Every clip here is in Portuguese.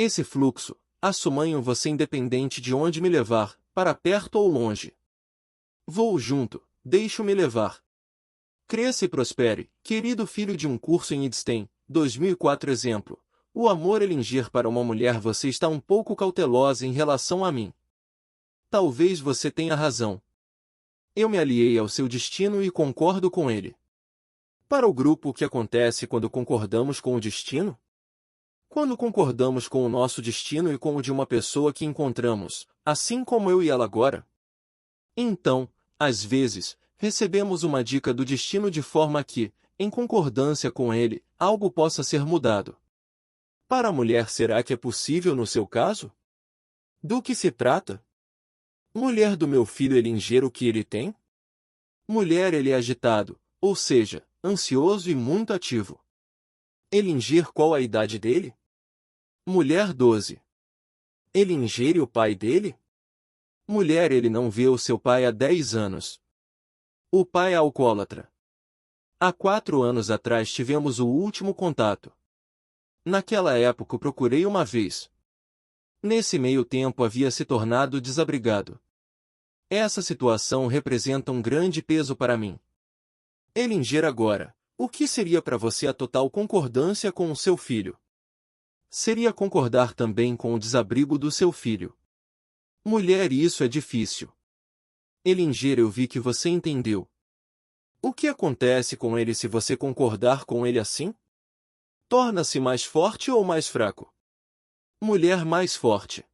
Esse fluxo, assumanho você independente de onde me levar, para perto ou longe. Vou junto, deixo-me levar. Cresça e prospere, querido filho de um curso em Idstein, 2004 exemplo. O amor elinger para uma mulher você está um pouco cautelosa em relação a mim. Talvez você tenha razão. Eu me aliei ao seu destino e concordo com ele. Para o grupo, o que acontece quando concordamos com o destino? Quando concordamos com o nosso destino e com o de uma pessoa que encontramos, assim como eu e ela agora? Então, às vezes, recebemos uma dica do destino de forma que, em concordância com ele, algo possa ser mudado. Para a mulher, será que é possível no seu caso? Do que se trata? Mulher do meu filho elinger o que ele tem? Mulher, ele é agitado, ou seja, ansioso e muito ativo. Elinger qual a idade dele? Mulher 12. Elinger o pai dele? Mulher, ele não vê o seu pai há 10 anos. O pai é alcoólatra. Há 4 anos atrás tivemos o último contato. Naquela época o procurei uma vez. Nesse meio tempo havia se tornado desabrigado. Essa situação representa um grande peso para mim. Elinger agora, o que seria para você a total concordância com o seu filho? Seria concordar também com o desabrigo do seu filho. Mulher, isso é difícil. Elinger, eu vi que você entendeu. O que acontece com ele se você concordar com ele assim? Torna-se mais forte ou mais fraco? Mulher, mais forte.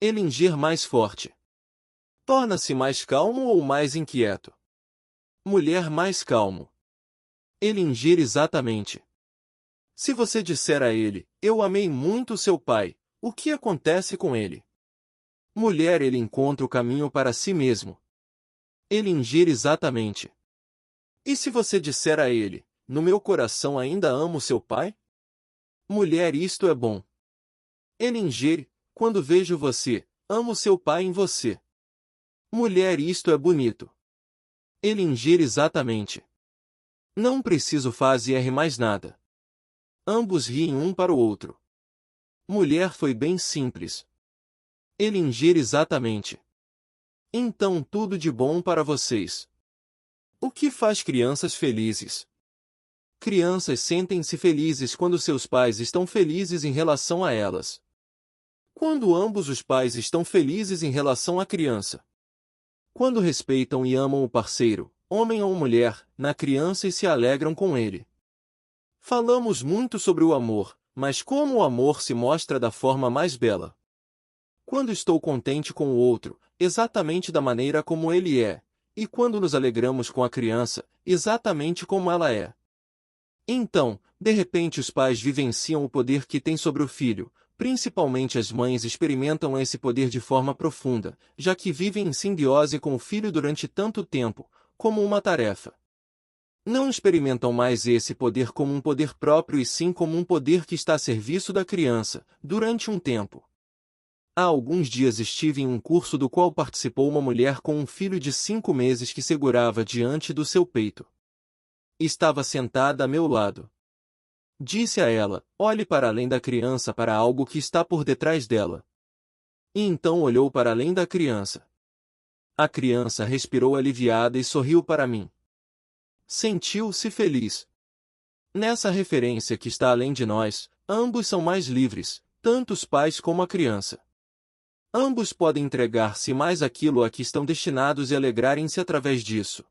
Elinger, mais forte. Torna-se mais calmo ou mais inquieto? Mulher, mais calmo. Elinger, exatamente. Se você disser a ele, eu amei muito seu pai, o que acontece com ele? Mulher, ele encontra o caminho para si mesmo. Elinger, exatamente. E se você disser a ele, no meu coração ainda amo seu pai? Mulher, isto é bom. Elinger, quando vejo você, amo seu pai em você. Mulher, isto é bonito. Elinger, exatamente. Não preciso fazer mais nada. Ambos riem um para o outro. Mulher, foi bem simples. Elinger, exatamente. Então tudo de bom para vocês. O que faz crianças felizes? Crianças sentem-se felizes quando seus pais estão felizes em relação a elas. Quando ambos os pais estão felizes em relação à criança. Quando respeitam e amam o parceiro, homem ou mulher, na criança e se alegram com ele. Falamos muito sobre o amor, mas como o amor se mostra da forma mais bela? Quando estou contente com o outro, exatamente da maneira como ele é, e quando nos alegramos com a criança, exatamente como ela é. Então, de repente os pais vivenciam o poder que têm sobre o filho, principalmente as mães experimentam esse poder de forma profunda, já que vivem em simbiose com o filho durante tanto tempo, como uma tarefa. Não experimentam mais esse poder como um poder próprio e sim como um poder que está a serviço da criança, durante um tempo. Há alguns dias estive em um curso do qual participou uma mulher com um filho de 5 meses que segurava diante do seu peito. Estava sentada a meu lado. Disse a ela, olhe para além da criança para algo que está por detrás dela. E então olhou para além da criança. A criança respirou aliviada e sorriu para mim. Sentiu-se feliz. Nessa referência que está além de nós, ambos são mais livres, tanto os pais como a criança. Ambos podem entregar-se mais àquilo a que estão destinados e alegrarem-se através disso.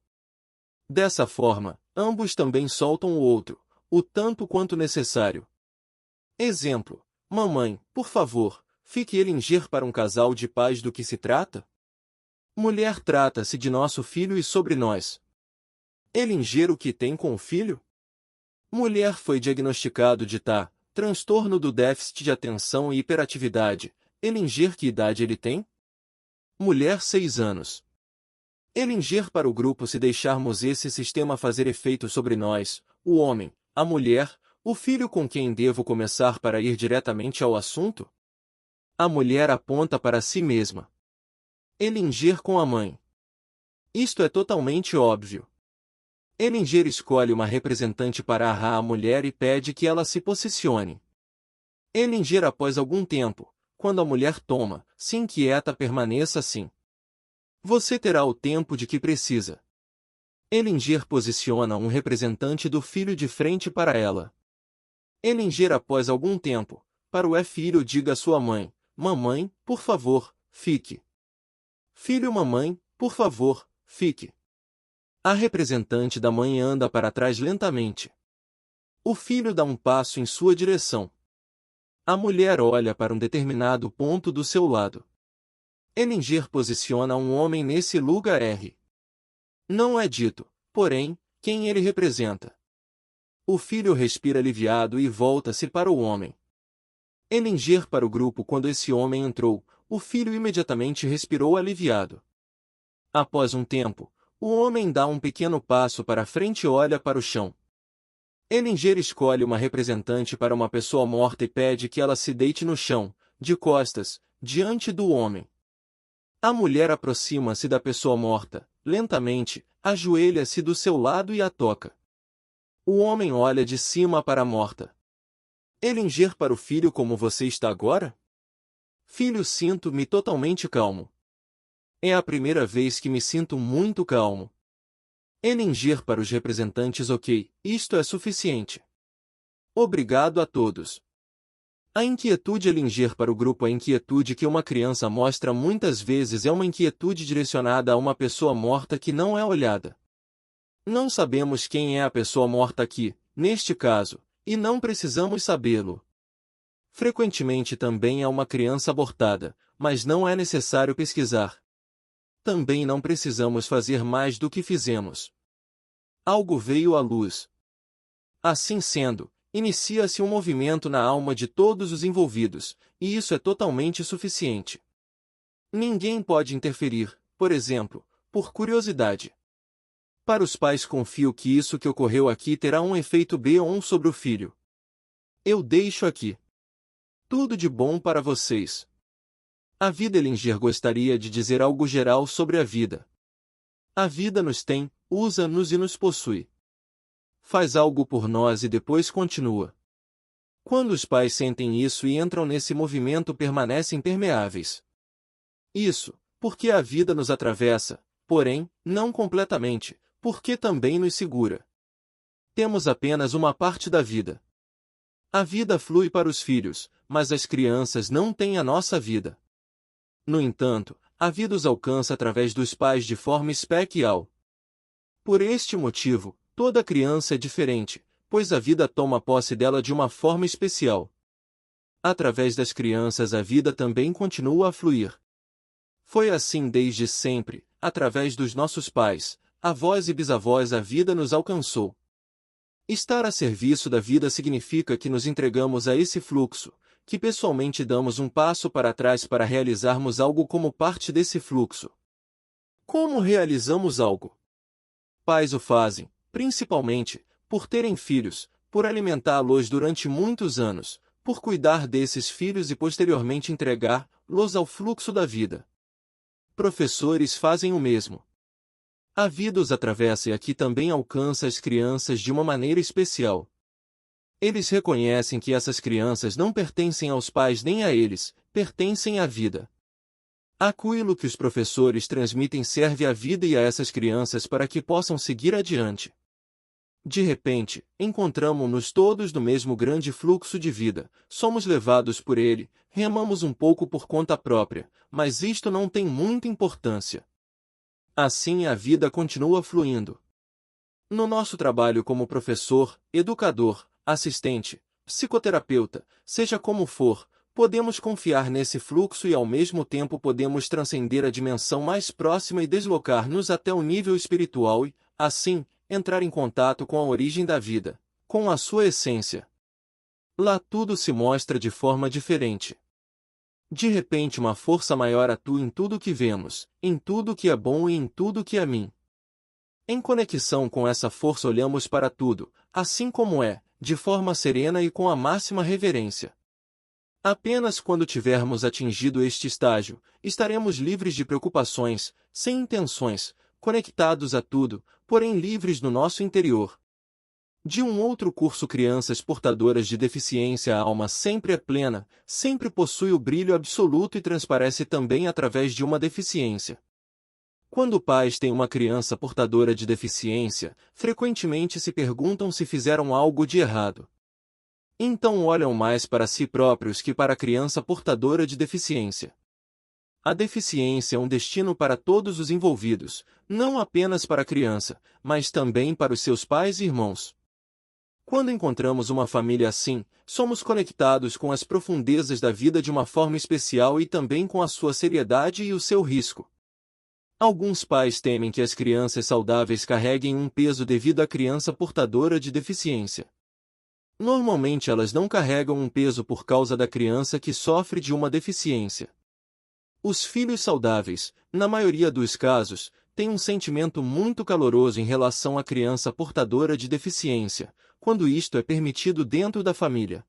Dessa forma, ambos também soltam o outro, o tanto quanto necessário. Exemplo: mamãe, por favor, fique Elinger para um casal de pais do que se trata? Mulher, trata-se de nosso filho e sobre nós. Elinger o que tem com o filho? Mulher, foi diagnosticado de TAA, transtorno do déficit de atenção e hiperatividade. Elinger, que idade ele tem? Mulher, 6 anos. Elinger, para o grupo, se deixarmos esse sistema fazer efeito sobre nós, o homem, a mulher, o filho, com quem devo começar para ir diretamente ao assunto? A mulher aponta para si mesma. Elinger com a mãe. Isto é totalmente óbvio. Elinger escolhe uma representante para a mulher e pede que ela se posicione. Ellinger após algum tempo, quando a mulher toma, se inquieta permaneça assim. Você terá o tempo de que precisa. Ellinger posiciona um representante do filho de frente para ela. Ellinger após algum tempo, para o filho diga à sua mãe, mamãe, por favor, fique. Filho mamãe, por favor, fique. A representante da mãe anda para trás lentamente. O filho dá um passo em sua direção. A mulher olha para um determinado ponto do seu lado. Ellinger posiciona um homem nesse lugar R. Não é dito, porém, quem ele representa. O filho respira aliviado e volta-se para o homem. Ellinger para o grupo quando esse homem entrou, o filho imediatamente respirou aliviado. Após um tempo, o homem dá um pequeno passo para frente e olha para o chão. Ellinger escolhe uma representante para uma pessoa morta e pede que ela se deite no chão, de costas, diante do homem. A mulher aproxima-se da pessoa morta, lentamente, ajoelha-se do seu lado e a toca. O homem olha de cima para a morta. Ellinger para o filho como você está agora? Filho, sinto-me totalmente calmo. É a primeira vez que me sinto muito calmo. Ellinger para os representantes ok, isto é suficiente. Obrigado a todos. A inquietude Ellinger para o grupo A inquietude que uma criança mostra muitas vezes é uma inquietude direcionada a uma pessoa morta que não é olhada. Não sabemos quem é a pessoa morta aqui, neste caso, e não precisamos sabê-lo. Frequentemente também é uma criança abortada, mas não é necessário pesquisar. Também não precisamos fazer mais do que fizemos. Algo veio à luz. Assim sendo, inicia-se um movimento na alma de todos os envolvidos, e isso é totalmente suficiente. Ninguém pode interferir, por exemplo, por curiosidade. Para os pais confio que isso que ocorreu aqui terá um efeito bom sobre o filho. Eu deixo aqui. Tudo de bom para vocês. A vida Ellinger gostaria de dizer algo geral sobre a vida. A vida nos tem, usa-nos e nos possui. Faz algo por nós e depois continua. Quando os pais sentem isso e entram nesse movimento permanecem permeáveis. Isso, porque a vida nos atravessa, porém, não completamente, porque também nos segura. Temos apenas uma parte da vida. A vida flui para os filhos, mas as crianças não têm a nossa vida. No entanto, a vida os alcança através dos pais de forma especial. Por este motivo, toda criança é diferente, pois a vida toma posse dela de uma forma especial. Através das crianças a vida também continua a fluir. Foi assim desde sempre, através dos nossos pais, avós e bisavós a vida nos alcançou. Estar a serviço da vida significa que nos entregamos a esse fluxo, que pessoalmente damos um passo para trás para realizarmos algo como parte desse fluxo. Como realizamos algo? Pais o fazem, principalmente, por terem filhos, por alimentá-los durante muitos anos, por cuidar desses filhos e posteriormente entregá-los ao fluxo da vida. Professores fazem o mesmo. A vida os atravessa e aqui também alcança as crianças de uma maneira especial. Eles reconhecem que essas crianças não pertencem aos pais nem a eles, pertencem à vida. Aquilo que os professores transmitem serve à vida e a essas crianças para que possam seguir adiante. De repente, encontramo-nos todos no mesmo grande fluxo de vida, somos levados por ele, remamos um pouco por conta própria, mas isto não tem muita importância. Assim a vida continua fluindo. No nosso trabalho como professor, educador, assistente, psicoterapeuta, seja como for, podemos confiar nesse fluxo e ao mesmo tempo podemos transcender a dimensão mais próxima e deslocar-nos até o nível espiritual e, assim, entrar em contato com a origem da vida, com a sua essência. Lá tudo se mostra de forma diferente. De repente uma força maior atua em tudo que vemos, em tudo que é bom e em tudo que é mim. Em conexão com essa força olhamos para tudo, assim como é, de forma serena e com a máxima reverência. Apenas quando tivermos atingido este estágio, estaremos livres de preocupações, sem intenções, conectados a tudo, porém livres no nosso interior. De um outro curso, crianças portadoras de deficiência, a alma sempre é plena, sempre possui o brilho absoluto e transparece também através de uma deficiência. Quando pais têm uma criança portadora de deficiência, frequentemente se perguntam se fizeram algo de errado. Então olham mais para si próprios que para a criança portadora de deficiência. A deficiência é um destino para todos os envolvidos, não apenas para a criança, mas também para os seus pais e irmãos. Quando encontramos uma família assim, somos conectados com as profundezas da vida de uma forma especial e também com a sua seriedade e o seu risco. Alguns pais temem que as crianças saudáveis carreguem um peso devido à criança portadora de deficiência. Normalmente elas não carregam um peso por causa da criança que sofre de uma deficiência. Os filhos saudáveis, na maioria dos casos, têm um sentimento muito caloroso em relação à criança portadora de deficiência, quando isto é permitido dentro da família.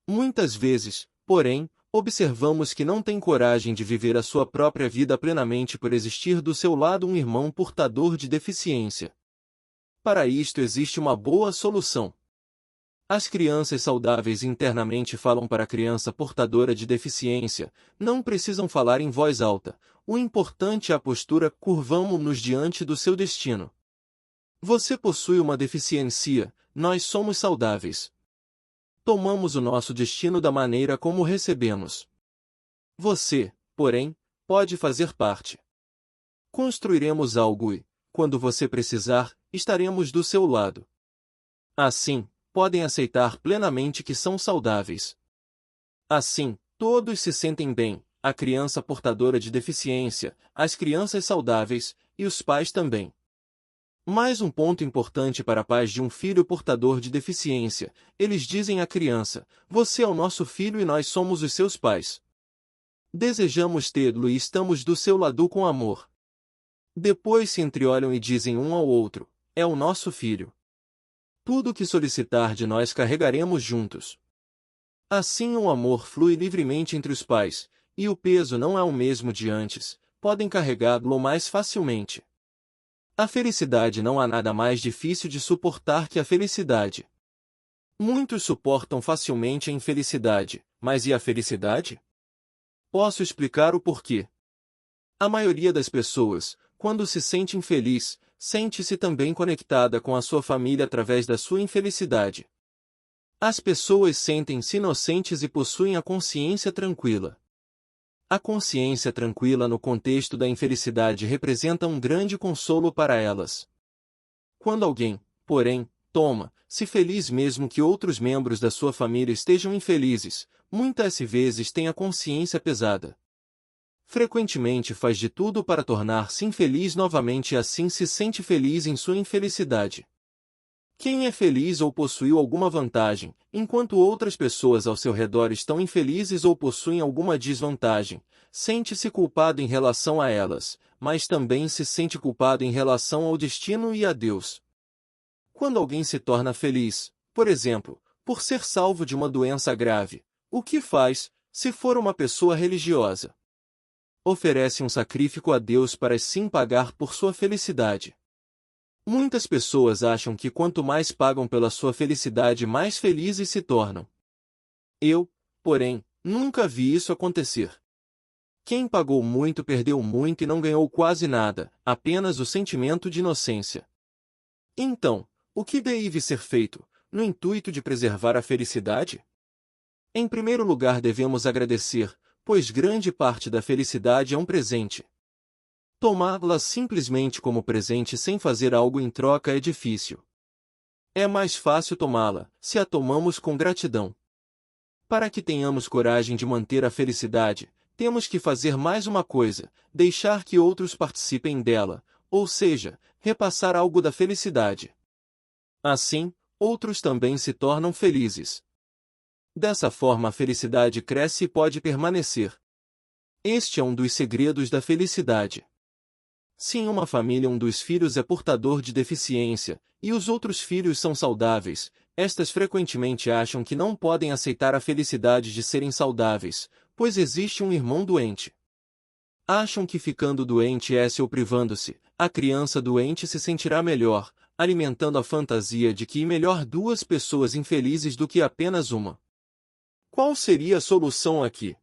Muitas vezes, porém, observamos que não têm coragem de viver a sua própria vida plenamente por existir do seu lado um irmão portador de deficiência. Para isto existe uma boa solução. As crianças saudáveis internamente falam para a criança portadora de deficiência, não precisam falar em voz alta, o importante é a postura, curvamo-nos diante do seu destino. Você possui uma deficiência, nós somos saudáveis. Tomamos o nosso destino da maneira como o recebemos. Você, porém, pode fazer parte. Construiremos algo e, quando você precisar, estaremos do seu lado. Assim, podem aceitar plenamente que são saudáveis. Assim, todos se sentem bem, a criança portadora de deficiência, as crianças saudáveis, e os pais também. Mais um ponto importante para pais de um filho portador de deficiência, eles dizem à criança, você é o nosso filho e nós somos os seus pais. Desejamos tê-lo e estamos do seu lado com amor. Depois se entreolham e dizem um ao outro, é o nosso filho. Tudo o que solicitar de nós carregaremos juntos. Assim o amor flui livremente entre os pais, e o peso não é o mesmo de antes, podem carregá-lo mais facilmente. A felicidade não há nada mais difícil de suportar que a felicidade. Muitos suportam facilmente a infelicidade, mas e a felicidade? Posso explicar o porquê. A maioria das pessoas, quando se sente infeliz, sente-se também conectada com a sua família através da sua infelicidade. As pessoas sentem-se inocentes e possuem a consciência tranquila. A consciência tranquila no contexto da infelicidade representa um grande consolo para elas. Quando alguém, porém, toma-se feliz mesmo que outros membros da sua família estejam infelizes, muitas vezes tem a consciência pesada. Frequentemente faz de tudo para tornar-se infeliz novamente e assim se sente feliz em sua infelicidade. Quem é feliz ou possuiu alguma vantagem, enquanto outras pessoas ao seu redor estão infelizes ou possuem alguma desvantagem, sente-se culpado em relação a elas, mas também se sente culpado em relação ao destino e a Deus. Quando alguém se torna feliz, por exemplo, por ser salvo de uma doença grave, o que faz, se for uma pessoa religiosa? Oferece um sacrifício a Deus para assim pagar por sua felicidade. Muitas pessoas acham que quanto mais pagam pela sua felicidade, mais felizes se tornam. Eu, porém, nunca vi isso acontecer. Quem pagou muito perdeu muito e não ganhou quase nada, apenas o sentimento de inocência. Então, o que deve ser feito, no intuito de preservar a felicidade? Em primeiro lugar devemos agradecer, pois grande parte da felicidade é um presente. Tomá-la simplesmente como presente sem fazer algo em troca é difícil. É mais fácil tomá-la, se a tomamos com gratidão. Para que tenhamos coragem de manter a felicidade, temos que fazer mais uma coisa, deixar que outros participem dela, ou seja, repassar algo da felicidade. Assim, outros também se tornam felizes. Dessa forma a felicidade cresce e pode permanecer. Este é um dos segredos da felicidade. Se em uma família um dos filhos é portador de deficiência, e os outros filhos são saudáveis, estas frequentemente acham que não podem aceitar a felicidade de serem saudáveis, pois existe um irmão doente. Acham que ficando doente ou privando-se, a criança doente se sentirá melhor, alimentando a fantasia de que é melhor duas pessoas infelizes do que apenas uma. Qual seria a solução aqui?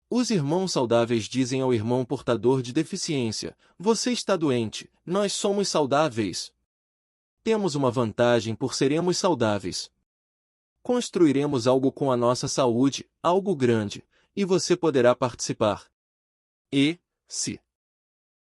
Os irmãos saudáveis dizem ao irmão portador de deficiência: você está doente, nós somos saudáveis. Temos uma vantagem por sermos saudáveis. Construiremos algo com a nossa saúde, algo grande, e você poderá participar. E, se